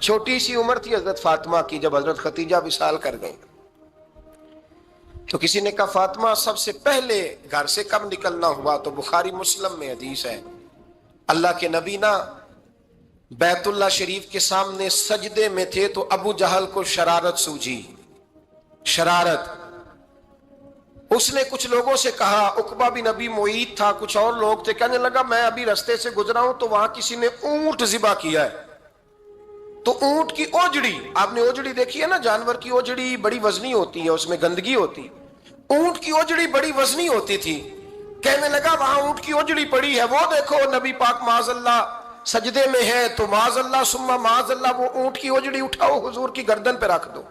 چھوٹی سی عمر تھی حضرت فاطمہ کی جب حضرت ختیجہ وصال کر گئی. تو کسی نے کہا فاطمہ سب سے پہلے گھر سے کب نکلنا ہوا؟ تو بخاری مسلم میں حدیث ہے، اللہ کے نبی نا بیت اللہ شریف کے سامنے سجدے میں تھے تو ابو جہل کو شرارت سوجی. شرارت، اس نے کچھ لوگوں سے کہا، عقبہ بن نبی معیط تھا، کچھ اور لوگ تھے، کہنے لگا میں ابھی رستے سے گزرا ہوں تو وہاں کسی نے اونٹ ذبح کیا ہے. تو اونٹ کی اوجڑی، آپ نے اوجڑی دیکھی ہے نا، جانور کی اوجڑی بڑی وزنی ہوتی ہے، اس میں گندگی ہوتی. اونٹ کی اوجڑی بڑی وزنی ہوتی تھی. کہنے لگا وہاں اونٹ کی اوجڑی پڑی ہے، وہ دیکھو نبی پاک معاذ اللہ سجدے میں ہے، تو معاذ اللہ ثم معاذ اللہ وہ اونٹ کی اوجڑی اٹھاؤ حضور کی گردن پہ رکھ دو.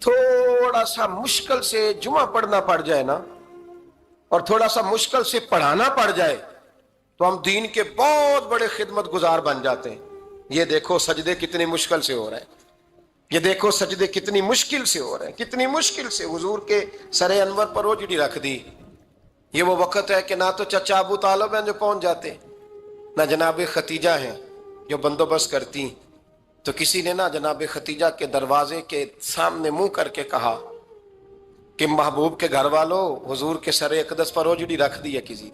تھوڑا سا مشکل سے جمعہ پڑھنا پڑ جائے نا، اور تھوڑا سا مشکل سے پڑھانا پڑ جائے تو ہم دین کے بہت بڑے خدمت گزار بن جاتے ہیں. یہ دیکھو سجدے کتنی مشکل سے ہو رہے ہیں، یہ دیکھو سجدے کتنی مشکل سے ہو رہے ہیں، کتنی مشکل سے حضور کے سر انور پر اوجڑی رکھ دی. یہ وہ وقت ہے کہ نہ تو چچا ابو طالب ہیں جو پہنچ جاتے، نہ جناب ختیجہ ہیں جو بندوبست کرتی. تو کسی نے نا جناب ختیجہ کے دروازے کے سامنے منہ کر کے کہا کہ محبوب کے گھر والوں حضور کے سر اقدس پر اوجڑی رکھ دی ہے کسی،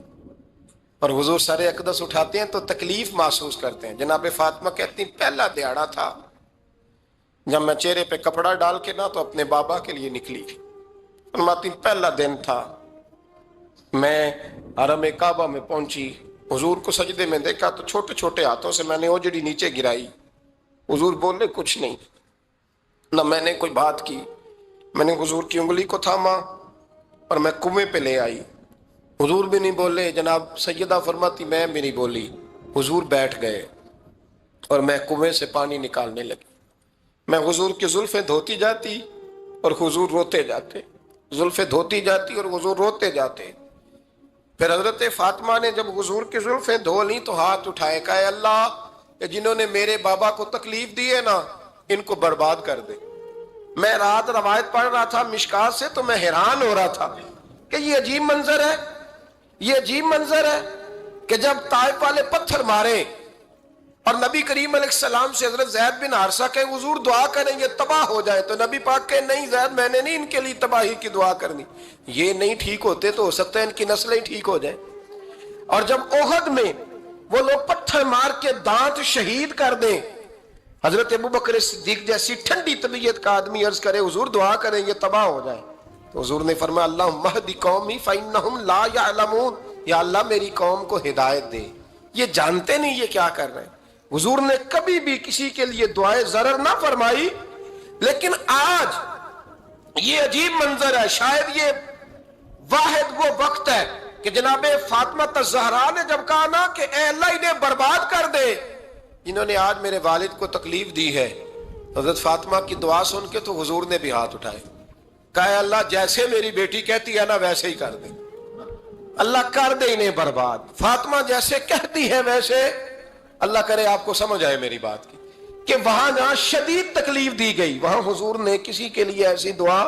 اور حضور سر اقدس اٹھاتے ہیں تو تکلیف محسوس کرتے ہیں. جناب فاطمہ کہتی پہلا دیہڑا تھا جب میں چہرے پہ کپڑا ڈال کے نا تو اپنے بابا کے لیے نکلی. فرماتی پہلا دن تھا، میں حرم کعبہ میں پہنچی، حضور کو سجدے میں دیکھا تو چھوٹے چھوٹے ہاتھوں سے میں نے اوجڑی نیچے گرائی. حضور بولے کچھ نہیں، نہ میں نے کوئی بات کی. میں نے حضور کی انگلی کو تھاما اور میں کنویں پہ لے آئی. حضور بھی نہیں بولے. جناب سیدہ فرماتی میں بھی نہیں بولی. حضور بیٹھ گئے اور میں کنویں سے پانی نکالنے لگی. میں حضور کی زلفیں دھوتی جاتی اور حضور روتے جاتے، زلفیں دھوتی جاتی اور حضور روتے جاتے. پھر حضرت فاطمہ نے جب حضور کی زلفیں دھو لی تو ہاتھ اٹھائے، کہا اے اللہ کہ جنہوں نے میرے بابا کو تکلیف دی ہے نا ان کو برباد کر دے. میں رات روایت پڑھ رہا تھا مشکات سے تو میں حیران ہو رہا تھا کہ یہ عجیب منظر ہے، یہ عجیب منظر ہے کہ جب طائف والے پتھر مارے اور نبی کریم علیہ السلام سے حضرت زید بن حارثہ کہ حضور دعا کریں گے تباہ ہو جائے، تو نبی پاک کہ نہیں زید میں نے نہیں ان کے لیے تباہی کی دعا کرنی، یہ نہیں ٹھیک ہوتے تو ہو سکتا ہے ان کی نسلیں ٹھیک ہو جائیں. اور جب احد میں وہ لوگ پتھر مار کے دانت شہید کر دیں، حضرت ابوبکر صدیق جیسی ٹھنڈی طبیعت کا آدمی عرض کرے حضور دعا کریں یہ تباہ ہو جائے، تو حضور نے فرمایا اللہم اہد قومی فإنہم لا یعلمون، یا اللہ میری قوم کو ہدایت دے، یہ جانتے نہیں یہ کیا کر رہے ہیں. حضور نے کبھی بھی کسی کے لیے دعائے ضرر نہ فرمائی. لیکن آج یہ عجیب منظر ہے، شاید یہ واحد وہ وقت ہے کہ جناب فاطمہ الزہرا نے جب کہا نا کہ اے اللہ انہیں برباد کر دے جنہوں نے آج میرے والد کو تکلیف دی ہے، حضرت فاطمہ کی دعا سن کے تو حضور نے بھی ہاتھ اٹھائے، کہا اے اللہ جیسے میری بیٹی کہتی ہے نا ویسے ہی کر دے، اللہ کر دے انہیں برباد. فاطمہ جیسے کہتی ہے ویسے، اللہ کرے آپ کو سمجھ آئے میری بات کی کہ وہاں جہاں شدید تکلیف دی گئی وہاں حضور نے کسی کے لیے ایسی دعا،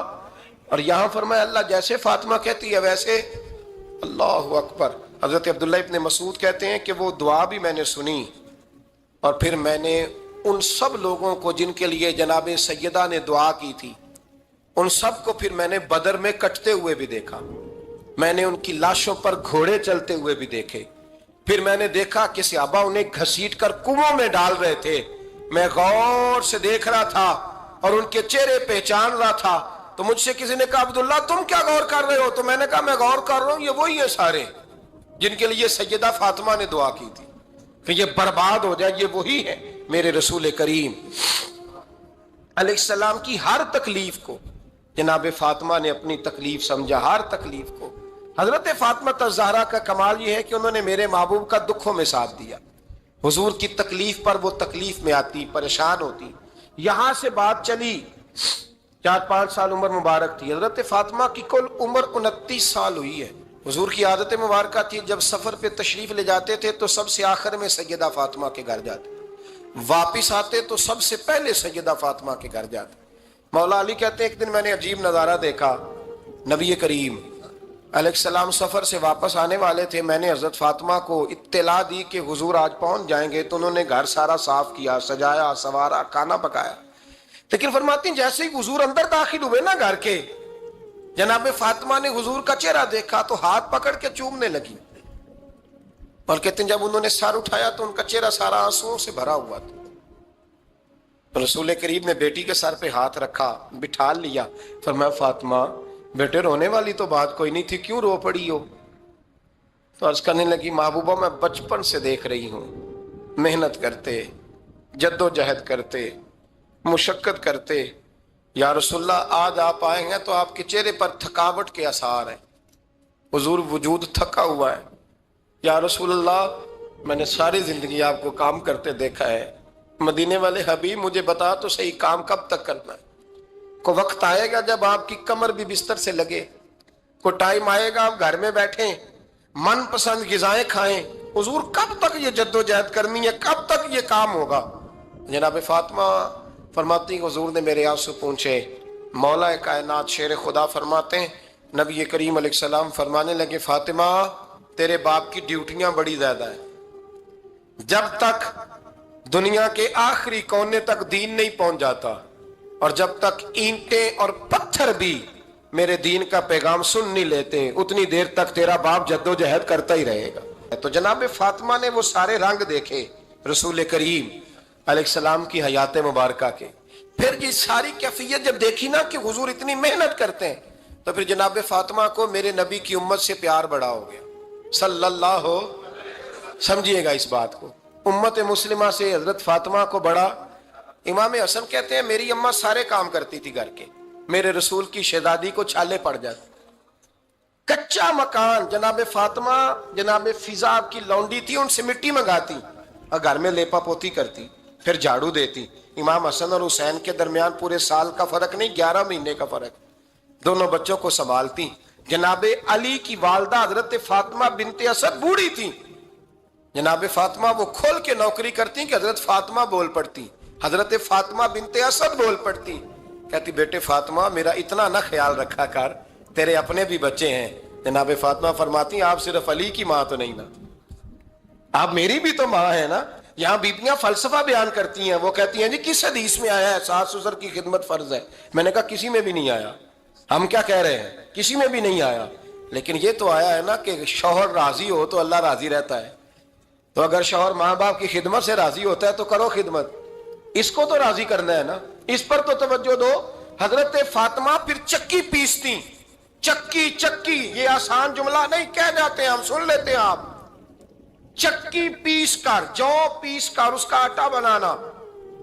اور یہاں فرمایا اللہ جیسے فاطمہ کہتی ہے ویسے. اللہ اکبر. حضرت عبداللہ ابن مسعود کہتے ہیں کہ وہ دعا بھی میں نے سنی اور پھر میں نے ان سب لوگوں کو جن کے لیے جناب سیدہ نے دعا کی تھی ان سب کو پھر میں نے بدر میں کٹتے ہوئے بھی دیکھا، میں نے ان کی لاشوں پر گھوڑے چلتے ہوئے بھی دیکھے، پھر میں نے دیکھا کہ صحابہ انہیں گھسیٹ کر کنووں میں ڈال رہے تھے، میں غور سے دیکھ رہا تھا اور ان کے چہرے پہچان رہا تھا. تو مجھ سے کسی نے کہا عبداللہ تم کیا غور کر رہے ہو؟ تو میں نے کہا میں غور کر رہا ہوں یہ وہی ہیں سارے جن کے لیے سیدہ فاطمہ نے دعا کی تھی کہ یہ برباد ہو جائے، یہ وہی ہے میرے رسول کریم علیہ السلام کی ہر تکلیف کو جناب فاطمہ نے اپنی تکلیف سمجھا، ہر تکلیف کو. حضرت فاطمہ الزہرا کا کمال یہ ہے کہ انہوں نے میرے محبوب کا دکھوں میں ساتھ دیا، حضور کی تکلیف پر وہ تکلیف میں آتی، پریشان ہوتی. یہاں سے بات چلی 4-5 سال عمر مبارک تھی. حضرت فاطمہ کی کل عمر 29 سال ہوئی ہے. حضور کی عادت مبارکہ تھی جب سفر پہ تشریف لے جاتے تھے تو سب سے آخر میں سیدہ فاطمہ کے گھر جاتے، واپس آتے تو سب سے پہلے سیدہ فاطمہ کے گھر جاتے. مولا علی کہتے ہیں ایک دن میں نے عجیب نظارہ دیکھا، نبی کریم علیہ السلام سفر سے واپس آنے والے تھے. میں نے حضرت فاطمہ کو اطلاع دی کہ حضور آج پہنچ جائیں گے, تو انہوں نے گھر سارا صاف کیا, سجایا, سنوارا, کھانا پکایا. لیکن فرماتی ہیں جیسے ہی حضور اندر داخل ہوئے نا گھر کے, جناب فاطمہ نے حضور کا چہرہ دیکھا تو ہاتھ پکڑ کے چومنے لگی. اور کہتے ہیں جب انہوں نے سر اٹھایا تو ان کا چہرہ سارا آنسوؤں سے بھرا ہوا تھا. رسول کریم نے بیٹی کے سر پہ ہاتھ رکھا, بٹھا لیا. فرمایا فاطمہ بیٹے رونے والی تو بات کوئی نہیں تھی, کیوں رو پڑی ہو؟ تو عرض کرنے لگی محبوبہ میں بچپن سے دیکھ رہی ہوں, محنت کرتے, جد و جہد کرتے, مشقت کرتے, یا رسول اللہ آج آپ آئے ہیں تو آپ کے چہرے پر تھکاوٹ کے آثار ہیں, حضور وجود تھکا ہوا ہے. یا رسول اللہ میں نے ساری زندگی آپ کو کام کرتے دیکھا ہے, مدینے والے حبیب مجھے بتا تو صحیح کام کب تک کرنا ہے؟ کو وقت آئے گا جب آپ کی کمر بھی بستر سے لگے, کو ٹائم آئے گا آپ گھر میں بیٹھیں, من پسند غذائیں کھائیں. حضور کب تک یہ جد و جہد کرنی ہے, کب تک یہ کام ہوگا؟ جناب فاطمہ فرماتی حضور نے میرے آنسو پونچھے. مولا کائنات شیر خدا فرماتے ہیں نبی کریم علیہ السلام فرمانے لگے فاطمہ تیرے باپ کی ڈیوٹیاں بڑی زیادہ ہیں, جب تک دنیا کے آخری کونے تک دین نہیں پہنچ جاتا اور جب تک اینٹیں اور پتھر بھی میرے دین کا پیغام سن نہیں لیتے اتنی دیر تک تیرا باپ جد و جہد کرتا ہی رہے گا. تو جناب فاطمہ نے وہ سارے رنگ دیکھے رسول کریم علیہ السلام کی حیات مبارکہ کے. پھر یہ ساری کیفیت جب دیکھی نا کہ حضور اتنی محنت کرتے ہیں, تو پھر جناب فاطمہ کو میرے نبی کی امت سے پیار بڑا ہو گیا صلی اللہ ہو. سمجھیے گا اس بات کو, امت مسلمہ سے حضرت فاطمہ کو بڑا. امام حسن کہتے ہیں میری اماں سارے کام کرتی تھی گھر کے, میرے رسول کی شہزادی کو چھالے پڑ جاتے. کچا مکان جناب فاطمہ جناب فضا کی لونڈی تھی, ان سے مٹی منگاتی اور گھر میں لیپا پوتی کرتی, پھر جھاڑو دیتی. امام حسن اور حسین کے درمیان پورے سال کا فرق نہیں, 11 مہینے کا فرق. دونوں بچوں کو سنبھالتی. جناب علی کی والدہ حضرت فاطمہ بنت اسد بوڑھی تھی, جناب فاطمہ وہ کھول کے نوکری کرتی کہ حضرت فاطمہ بول پڑتی, حضرت فاطمہ بنت اسد بول پڑتی. کہتی بیٹے فاطمہ میرا اتنا نہ خیال رکھا کر, تیرے اپنے بھی بچے ہیں. جناب فاطمہ فرماتی آپ صرف علی کی ماں تو نہیں نا, آپ میری بھی تو ماں ہے نا. یہاں بیبیاں فلسفہ بیان کرتی ہیں, وہ کہتی ہیں جی کس حدیث میں آیا ہے ساس سسر کی خدمت فرض ہے؟ میں نے کہا کسی میں بھی نہیں آیا. ہم کیا کہہ رہے ہیں, کسی میں بھی نہیں آیا, لیکن یہ تو آیا ہے نا کہ شوہر راضی ہو تو اللہ راضی رہتا ہے. تو اگر شوہر ماں باپ کی خدمت سے راضی ہوتا ہے تو کرو خدمت, اس کو تو راضی کرنا ہے نا, اس پر تو توجہ دو. حضرت فاطمہ پھر چکی پیستی. چکی چکی یہ آسان جملہ نہیں, کہہ جاتے ہیں ہم, سن لیتے ہیں آپ. چکی پیس کر, جو پیس کر اس کا آٹا بنانا,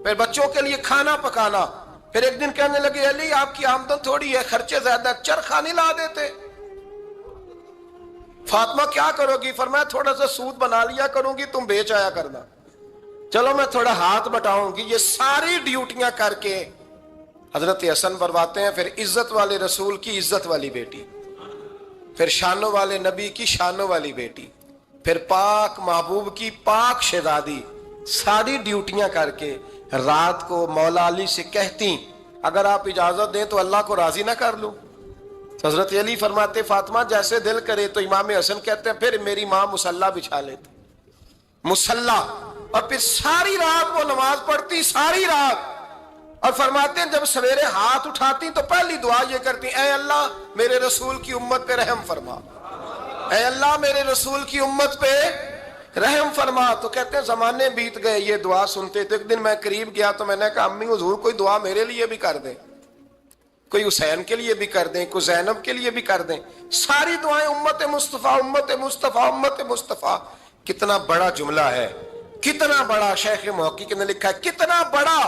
پھر بچوں کے لیے کھانا پکانا. پھر ایک دن کہنے لگے علی آپ کی آمدن تھوڑی ہے, خرچے زیادہ, چرخا نہیں لا دیتے. فاطمہ کیا کرو گی؟ فرمایا تھوڑا سا سود بنا لیا کروں گی, تم بیچ آیا کرنا. چلو میں تھوڑا ہاتھ بٹاؤں گی. یہ ساری ڈیوٹیاں کر کے حضرت حسن برواتے ہیں. پھر عزت والے رسول کی عزت والی بیٹی, پھر شانوں والے نبی کی شانوں والی بیٹی, پھر پاک محبوب کی پاک شہزادی. ساری ڈیوٹیاں کر کے رات کو مولا علی سے کہتی اگر آپ اجازت دیں تو اللہ کو راضی نہ کر لوں. حضرت علی فرماتے فاطمہ جیسے دل کرے. تو امام حسن کہتے ہیں پھر میری ماں مصلی بچھا لیتی, مصلی, اور پھر ساری رات وہ نماز پڑھتی, ساری رات. اور فرماتے ہیں جب سویرے ہاتھ اٹھاتی تو پہلی دعا یہ کرتی اے اللہ میرے رسول کی امت پہ رحم فرما, اے اللہ میرے رسول کی امت پہ رحم فرما. تو کہتے ہیں زمانے بیت گئے یہ دعا سنتے. تو ایک دن میں قریب گیا تو میں نے کہا امی حضور کوئی دعا میرے لیے بھی کر دیں, کوئی حسین کے لیے بھی کر دیں, کوئی زینب کے لیے بھی کر دیں. ساری دعائیں امت مصطفیٰ امت مصطفیٰ امت مصطفیٰ. کتنا بڑا جملہ ہے, کتنا بڑا. شیخ محقق نے لکھا ہے کتنا بڑا.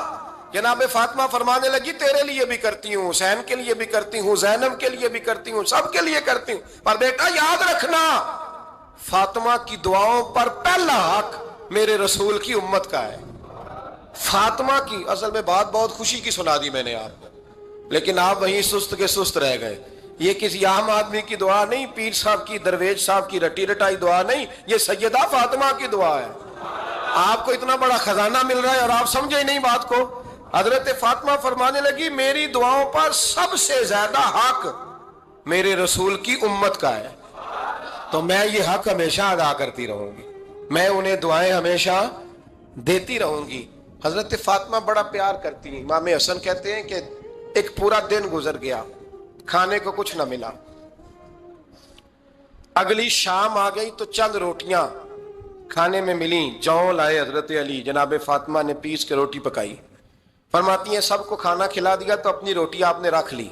جناب فاطمہ فرمانے لگی تیرے لیے بھی کرتی ہوں, حسین کے لیے بھی کرتی ہوں, زینب کے لیے بھی کرتی ہوں, سب کے لیے کرتی ہوں. پر بیٹا یاد رکھنا فاطمہ کی دعاؤں پر پہلا حق میرے رسول کی امت کا ہے. فاطمہ کی اصل میں بات بہت خوشی کی سنا دی میں نے آپ کو, لیکن آپ وہیں سست کے سست رہ گئے. یہ کسی عام آدمی کی دعا نہیں, پیر صاحب کی, درویش صاحب کی رٹی رٹائی دعا نہیں, یہ سیدہ فاطمہ کی دعا ہے. آپ کو اتنا بڑا خزانہ مل رہا ہے اور آپ سمجھے ہی نہیں بات کو. حضرت فاطمہ فرمانے لگی میری دعاؤں پر سب سے زیادہ حق میرے رسول کی امت کا ہے، تو میں یہ حق ہمیشہ ادا کرتی رہوں گی، میں انہیں دعائیں ہمیشہ دیتی رہوں گی۔ حضرت فاطمہ بڑا پیار کرتی ہیں۔ امام حسن کہتے ہیں کہ ایک پورا دن گزر گیا، کھانے کو کچھ نہ ملا، اگلی شام آ گئی تو چند روٹیاں کھانے میں ملیں، جوں لائے حضرت علی، جناب فاطمہ نے پیس کے روٹی پکائی، فرماتی ہیں سب کو کھانا کھلا دیا تو اپنی روٹی آپ نے رکھ لی۔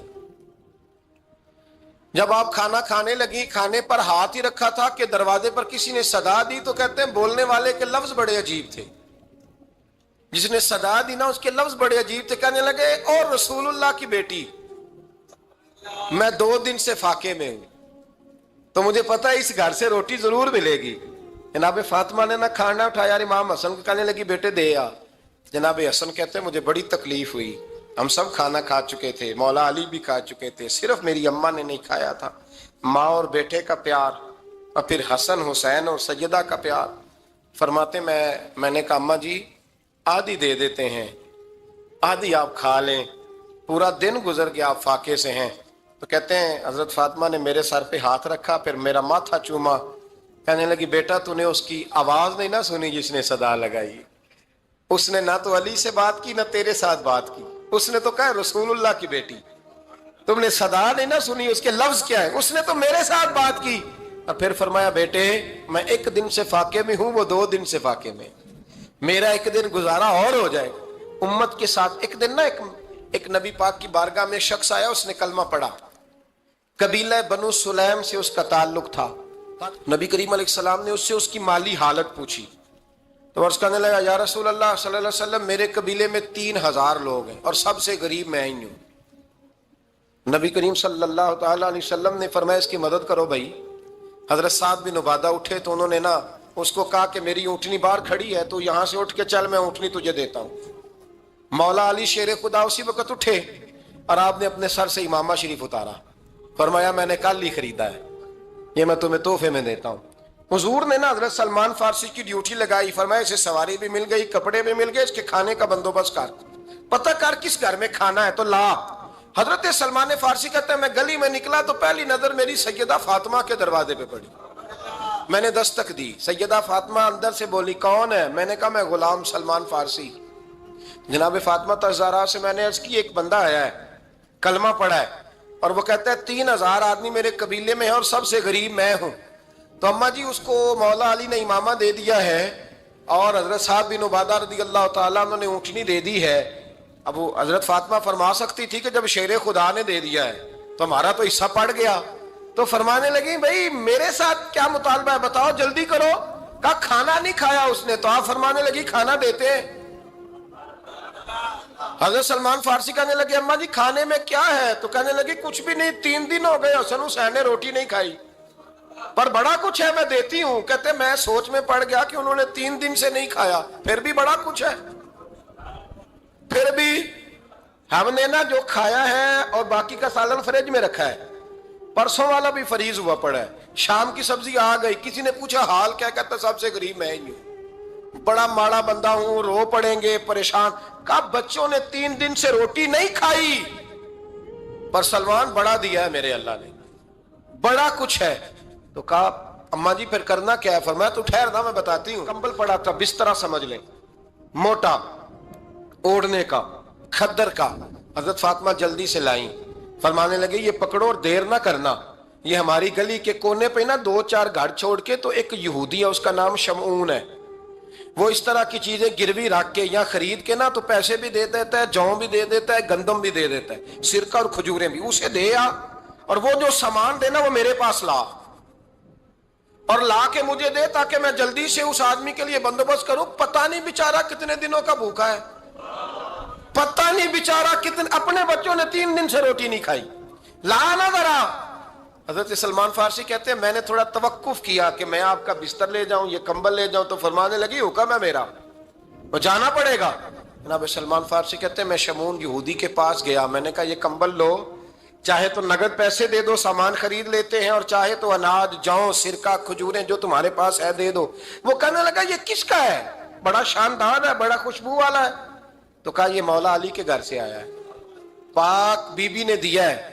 جب آپ کھانا کھانے لگی، کھانے پر ہاتھ ہی رکھا تھا کہ دروازے پر کسی نے صدا دی، تو کہتے ہیں بولنے والے کے لفظ بڑے عجیب تھے، جس نے صدا دی نا اس کے لفظ بڑے عجیب تھے، کہنے لگے اور رسول اللہ کی بیٹی، میں 2 دن سے فاقے میں ہوں، تو مجھے پتا ہے اس گھر سے روٹی ضرور ملے گی۔ جناب فاطمہ نے نہ کھانا اٹھایا، یار امام حسن کو کہنے لگی بیٹے دے آ۔ جناب حسن کہتے ہیں مجھے بڑی تکلیف ہوئی، ہم سب کھانا کھا چکے تھے، مولا علی بھی کھا چکے تھے، صرف میری اماں نے نہیں کھایا تھا۔ ماں اور بیٹے کا پیار، اور پھر حسن حسین اور سیدہ کا پیار۔ فرماتے میں نے کہا اماں جی آدھی دے دیتے ہیں، آدھی آپ کھا لیں، پورا دن گزر گیا آپ فاقے سے ہیں۔ تو کہتے ہیں حضرت فاطمہ نے میرے سر پہ ہاتھ رکھا، پھر میرا ماتھا چوما، کہنے لگی بیٹا تو نے اس کی آواز نہیں نہ سنی جس نے صدا لگائی، اس نے نہ تو علی سے بات کی نہ تیرے ساتھ بات کی، اس نے تو کہا رسول اللہ کی بیٹی، تم نے صدا نہیں نہ سنی، اس کے لفظ کیا ہے، اس نے تو میرے ساتھ بات کی۔ اور پھر فرمایا بیٹے میں 1 دن سے فاقے میں ہوں، وہ 2 دن سے فاقے میں، میرا 1 دن گزارا اور ہو جائے امت کے ساتھ۔ ایک دن نا ایک نبی پاک کی بارگاہ میں شخص آیا، اس نے کلمہ پڑھا، قبیلہ بنو سلیم سے اس کا تعلق تھا۔ نبی کریم علیہ السلام نے اس سے اس کی مالی حالت پوچھی، تو عرض کرنے لگا یا رسول اللہ صلی اللہ علیہ وسلم میرے قبیلے میں 3000 لوگ ہیں اور سب سے غریب میں ہی ہوں۔ نبی کریم صلی اللہ تعالی علیہ وسلم نے فرمایا اس کی مدد کرو بھائی۔ حضرت سعد بن عبادہ اٹھے تو انہوں نے نا اس کو کہا کہ میری اونٹنی باہر کھڑی ہے تو یہاں سے اٹھ کے چل، میں اونٹنی تجھے دیتا ہوں۔ مولا علی شیر خدا اسی وقت اٹھے اور آپ نے اپنے سر سے امامہ شریف اتارا، فرمایا میں نے کل ہی خریدا ہے، یہ میں تمہیں تحفے میں دیتا ہوں۔ حضور نے نا حضرت سلمان فارسی کی ڈیوٹی لگائی، فرمایا اسے سواری بھی مل گئی، کپڑے بھی مل گئے، اس کے کھانے کا بندوبست کر، پتہ کر کس گھر میں کھانا ہے تو لا۔ حضرت سلمان فارسی کہتے ہیں میں گلی میں نکلا تو پہلی نظر میری سیدہ فاطمہ کے دروازے پہ پڑی، میں نے دستک دی، سیدہ فاطمہ اندر سے بولی کون ہے؟ میں نے کہا میں غلام سلمان فارسی۔ جناب فاطمہ تزارہ سے میں نے عرض کی ایک بندہ آیا ہے، کلمہ پڑھا ہے، اور وہ کہتا ہے 3000 آدمی میرے قبیلے میں ہے اور سب سے غریب میں ہوں۔ تو اماں جی اس کو مولا علی نے امامہ دے دیا ہے اور حضرت سعد بن عبادہ رضی اللہ تعالیٰ عنہ نے اونٹنی دے دی ہے۔ اب وہ حضرت فاطمہ فرما سکتی تھی کہ جب شیر خدا نے دے دیا ہے تو ہمارا تو حصہ پڑ گیا، تو فرمانے لگی بھئی میرے ساتھ کیا مطالبہ ہے بتاؤ جلدی کرو۔ کہا کھانا نہیں کھایا اس نے، تو آپ فرمانے لگی کھانا دیتے ہیں۔ حضرت سلمان فارسی کہنے لگے اماں جی کھانے میں کیا ہے؟ تو کہنے لگی کچھ بھی نہیں، 3 دن ہو گئے حسن حسین نے روٹی نہیں کھائی، پر بڑا کچھ ہے میں دیتی ہوں۔ کہتے میں سوچ میں پڑ گیا کہ انہوں نے 3 دن سے نہیں کھایا، پھر بھی بڑا کچھ ہے، پھر بھی ہم نے نا جو کھایا ہے اور باقی کا سالن فریج میں رکھا ہے، پرسوں والا بھی فریز ہوا پڑا ہے، شام کی سبزی آ گئی، کسی نے پوچھا حال کیا؟ کہتا سب سے غریب میں ہی ہوں، بڑا ماڑا بندہ ہوں، رو پڑیں گے پریشان۔ کہا بچوں نے 3 دن سے روٹی نہیں کھائی، پر سلمان بڑا دیا ہے میرے اللہ نے، بڑا کچھ ہے۔ تو کہا اماں جی پھر کرنا کیا ہے؟ فرمایا تو ٹھہر نا میں بتاتی ہوں۔ کمبل پڑا تھا، بسترا سمجھ لیں، موٹا اوڑھنے کا، کھدر کا، حضرت فاطمہ جلدی سے لائیں، فرمانے لگے یہ پکڑو اور دیر نہ کرنا، یہ ہماری گلی کے کونے پہ نا 2-4 گھر چھوڑ کے تو ایک یہودی ہے، اس کا نام شمعون ہے، وہ اس طرح کی چیزیں گروی رکھ کے یا خرید کے نا تو پیسے بھی دے دیتا ہے، جوں بھی دے دیتا ہے، گندم بھی دے دیتا ہے، سرکہ اور کھجوریں بھی، اسے دے آ، اور وہ جو سامان دینا وہ میرے پاس لا، اور لا کے مجھے دے تاکہ میں جلدی سے اس آدمی کے لیے بندوبست کروں۔ پتہ نہیں بیچارہ کتنے دنوں کا بھوکا ہے، پتہ نہیں بیچارہ کتنے، اپنے بچوں نے 3 دن سے روٹی نہیں کھائی، لا نہ ذرا۔ حضرت سلمان فارسی کہتے ہیں میں نے تھوڑا توقف کیا کہ میں آپ کا بستر لے جاؤں، یہ کمبل لے جاؤں، تو فرمانے لگی حکم ہے میرا، وہ جانا پڑے گا۔ جناب سلمان فارسی کہتے ہیں میں شمعون یہودی کے پاس گیا، میں نے کہا یہ کمبل لو، چاہے تو نگد پیسے دے دو، سامان خرید لیتے ہیں، اور چاہے تو اناج، جوں، سرکہ، کھجوریں جو تمہارے پاس ہے دے دو۔ وہ کہنے لگا یہ کس کا ہے؟ بڑا شاندار ہے، بڑا خوشبو والا ہے۔ تو کہا یہ مولا علی کے گھر سے آیا ہے، پاک بی بی نے دیا ہے۔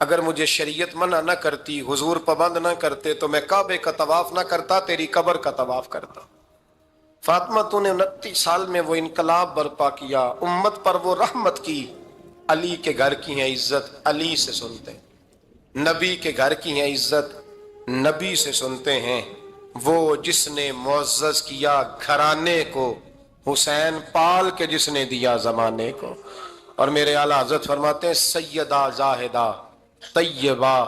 اگر مجھے شریعت منع نہ کرتی، حضور پابند نہ کرتے، تو میں کعبے کا طواف نہ کرتا، تیری قبر کا طواف کرتا۔ فاطمہ تو نے 29 سال میں وہ انقلاب برپا کیا، امت پر وہ رحمت کی۔ علی کے گھر کی ہیں عزت، علی سے سنتے ہیں۔ نبی کے گھر کی ہیں عزت، نبی سے سنتے ہیں۔ وہ جس نے معزز کیا گھرانے کو، حسین پال کے جس نے دیا زمانے کو۔ اور میرے اعلیٰ حضرت فرماتے ہیں سیدہ زاہدہ طیبہ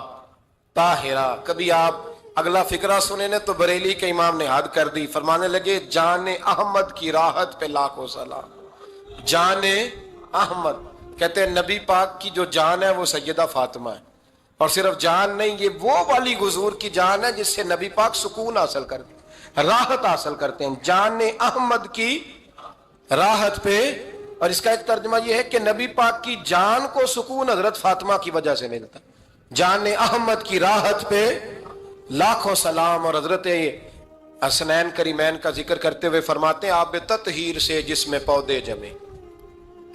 طاہرہ۔ کبھی آپ اگلا فقرہ سنے نے تو بریلی کے امام نے حد کر دی، فرمانے لگے جان احمد کی راحت پہ لاکھوں سلام۔ جان احمد کہتے ہیں نبی پاک کی جو جان ہے وہ سیدہ فاطمہ ہے، اور صرف جان نہیں، یہ وہ والی حضور کی جان ہے جس سے نبی پاک سکون حاصل کرتے ہیں، راحت حاصل کرتے ہیں۔ جان احمد کی راحت پہ، اور اس کا ایک ترجمہ یہ ہے کہ نبی پاک کی جان کو سکون حضرت فاطمہ کی وجہ سے ملتا۔ جان احمد کی راحت پہ لاکھوں سلام۔ اور حضرت حسنین کریمین کا ذکر کرتے ہوئے فرماتے ہیں آب تطہیر سے جس میں پودے جمے۔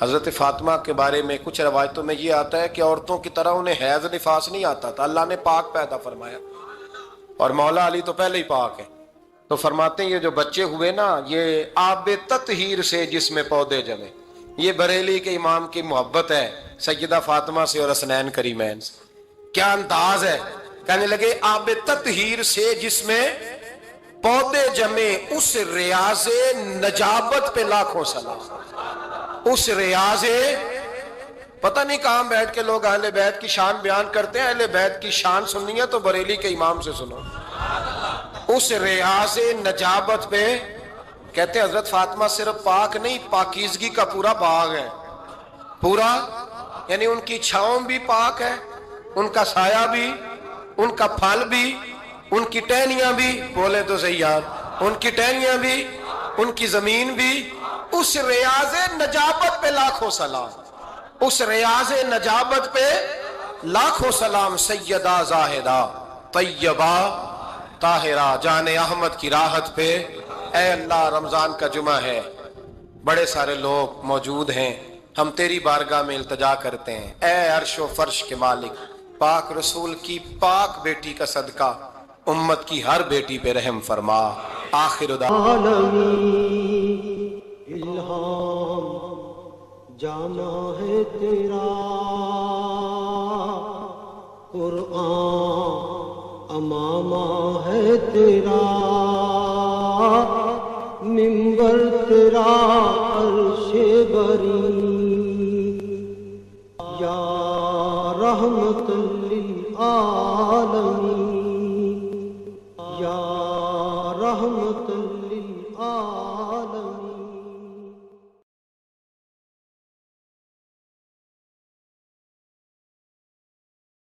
حضرت فاطمہ کے بارے میں کچھ روایتوں میں یہ آتا ہے کہ عورتوں کی طرح انہیں حیض نفاس نہیں آتا تھا، اللہ نے پاک پیدا فرمایا، اور مولا علی تو پہلے ہی پاک ہے۔ تو فرماتے ہیں یہ جو بچے ہوئے نا، یہ آب تطہیر سے جس میں پودے جمے۔ یہ بریلی کے امام کی محبت ہے سیدہ فاطمہ سے اور حسنین کریمین سے۔ کیا انداز ہے، کہنے لگے آب تطہیر سے جس میں پودے جمے، اس ریاض نجابت پہ لاکھوں سلام۔ اس ریاض، پتہ نہیں کہاں بیٹھ کے لوگ اہل بیت کی شان بیان کرتے ہیں، اہل بیت کی شان سننی ہے تو بریلی کے امام سے سنو۔ اس ریاض نجابت پہ کہتے ہیں حضرت فاطمہ صرف پاک نہیں، پاکیزگی کا پورا باغ ہے، پورا، یعنی ان کی چھاؤں بھی پاک ہے، ان کا سایہ بھی، ان کا پھل بھی، ان کی ٹہنیاں بھی، بولے تو صحیح یار، ان کی ٹہنیاں بھی، ان کی زمین بھی۔ اس ریاض نجابت پہ لاکھوں سلام، اس ریاض نجابت پہ لاکھوں سلام۔ سیدہ زاہدہ طیبہ طاہرہ، جان احمد کی راحت پہ۔ اے اللہ، رمضان کا جمعہ ہے، بڑے سارے لوگ موجود ہیں، ہم تیری بارگاہ میں التجا کرتے ہیں، اے عرش و فرش کے مالک، پاک رسول کی پاک بیٹی کا صدقہ امت کی ہر بیٹی پہ رحم فرما۔ آخر دعوانا الہام جانا ہے تیرا، قرآن امامہ ہے تیرا، منبر تیرا عرش بری، یا رحمت للعالمین۔